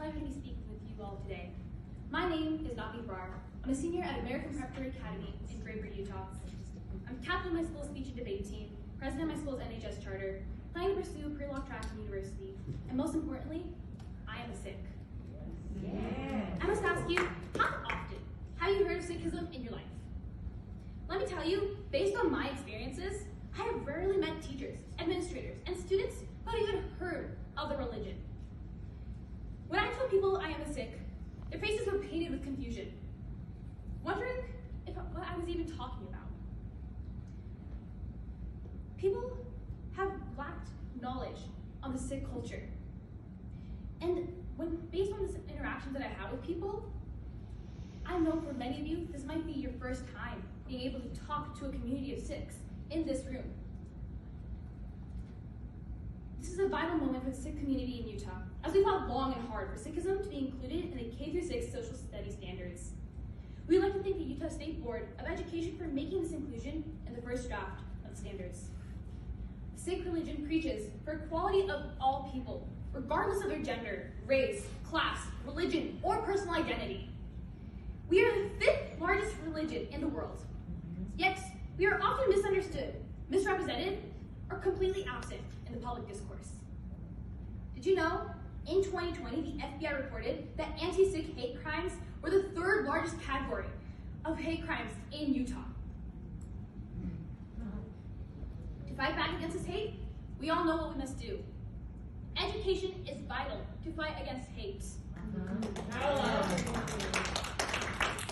pleasure to be speaking with you all today. My name is Navi Brar. I'm a senior at American Preparatory Academy in Grayburg, Utah. I'm captain of my school's speech and debate team, president of my school's NHS charter, planning to pursue pre-law track in university, and most importantly, I am a Sikh. Yeah. I must ask you, how often have you heard of Sikhism in your life? Let me tell you, based on my experiences, I have rarely met teachers, administrators, and students who have even heard of the religion. When I told people I am a Sikh, their faces were painted with confusion, wondering what I was even talking about. People have lacked knowledge on the Sikh culture. And based on the interactions that I have with people, I know for many of you, this might be your first time being able to talk to a community of Sikhs in this room. This is a vital moment for the Sikh community in Utah, as we fought long and hard for Sikhism to be included in the K-6 social studies standards. We'd like to thank the Utah State Board of Education for making this inclusion in the first draft of the standards. Sikh religion preaches for equality of all people, regardless of their gender, race, class, religion, or personal identity. We are the 5th largest religion in the world, yet we are often misunderstood, misrepresented, or completely absent in the public discourse. Did you know, in 2020, the FBI reported that anti-Sikh hate crimes were the 3rd largest category of hate crimes in Utah. To fight back against this hate, we all know what we must do. Education is vital to fight against hate.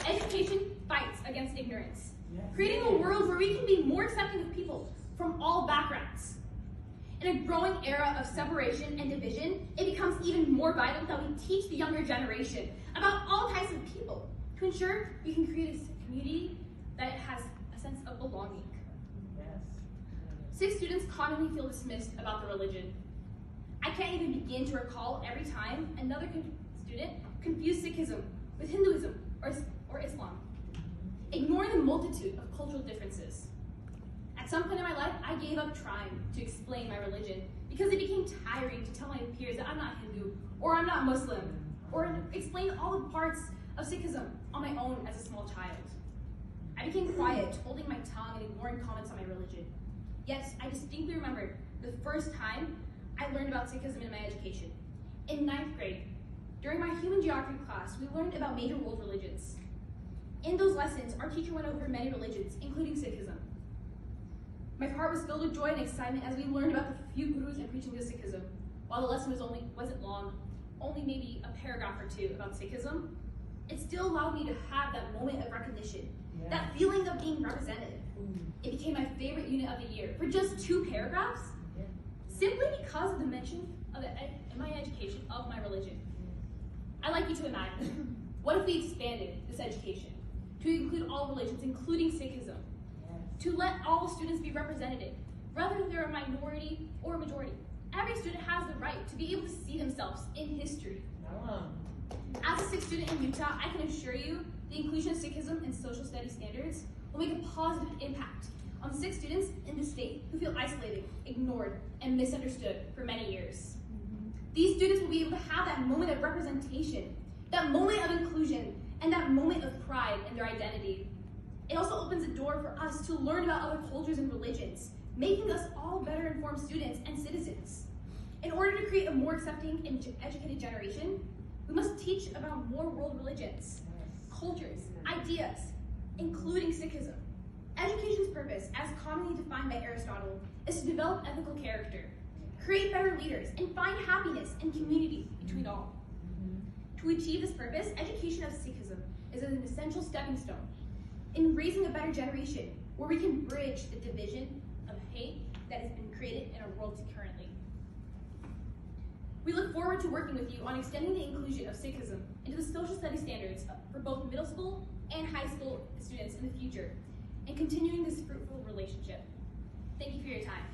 Education fights against ignorance, creating a world where we can be more accepting of people from all backgrounds. In a growing era of separation and division, it becomes even more vital that we teach the younger generation about all types of people to ensure we can create a community that has a sense of belonging. Sikh students commonly feel dismissed about the religion. I can't even begin to recall every time another student confused Sikhism with Hinduism or Islam, ignoring the multitude of cultural differences. At some point in my life, I gave up trying to explain my religion because it became tiring to tell my peers that I'm not Hindu, or I'm not Muslim, or explain all the parts of Sikhism on my own as a small child. I became quiet, holding my tongue and ignoring comments on my religion. Yet, I distinctly remember the first time I learned about Sikhism in my education. In 9th grade, during my human geography class, we learned about major world religions. In those lessons, our teacher went over many religions, including Sikhism. My heart was filled with joy and excitement as we learned about the few gurus and preaching of Sikhism. While the lesson wasn't long, only maybe a paragraph or 2 about Sikhism, it still allowed me to have that moment of recognition, that feeling of being represented. It became my favorite unit of the year for just 2 paragraphs, simply because of the mention of in my education of my religion. I'd like you to imagine, what if we expanded this education to include all religions, including Sikhism, to let all students be represented, whether they're a minority or a majority. Every student has the right to be able to see themselves in history. As a Sikh student in Utah, I can assure you the inclusion of Sikhism in social studies standards will make a positive impact on Sikh students in the state who feel isolated, ignored, and misunderstood for many years. These students will be able to have that moment of representation, that moment of inclusion, and that moment of pride in their identity. It also opens a door for us to learn about other cultures and religions, making us all better informed students and citizens. In order to create a more accepting and educated generation, we must teach about more world religions, cultures, ideas, including Sikhism. Education's purpose, as commonly defined by Aristotle, is to develop ethical character, create better leaders, and find happiness and community between all. To achieve this purpose, education of Sikhism is an essential stepping stone in raising a better generation where we can bridge the division of hate that has been created in our world currently. We look forward to working with you on extending the inclusion of Sikhism into the social studies standards for both middle school and high school students in the future, and continuing this fruitful relationship. Thank you for your time.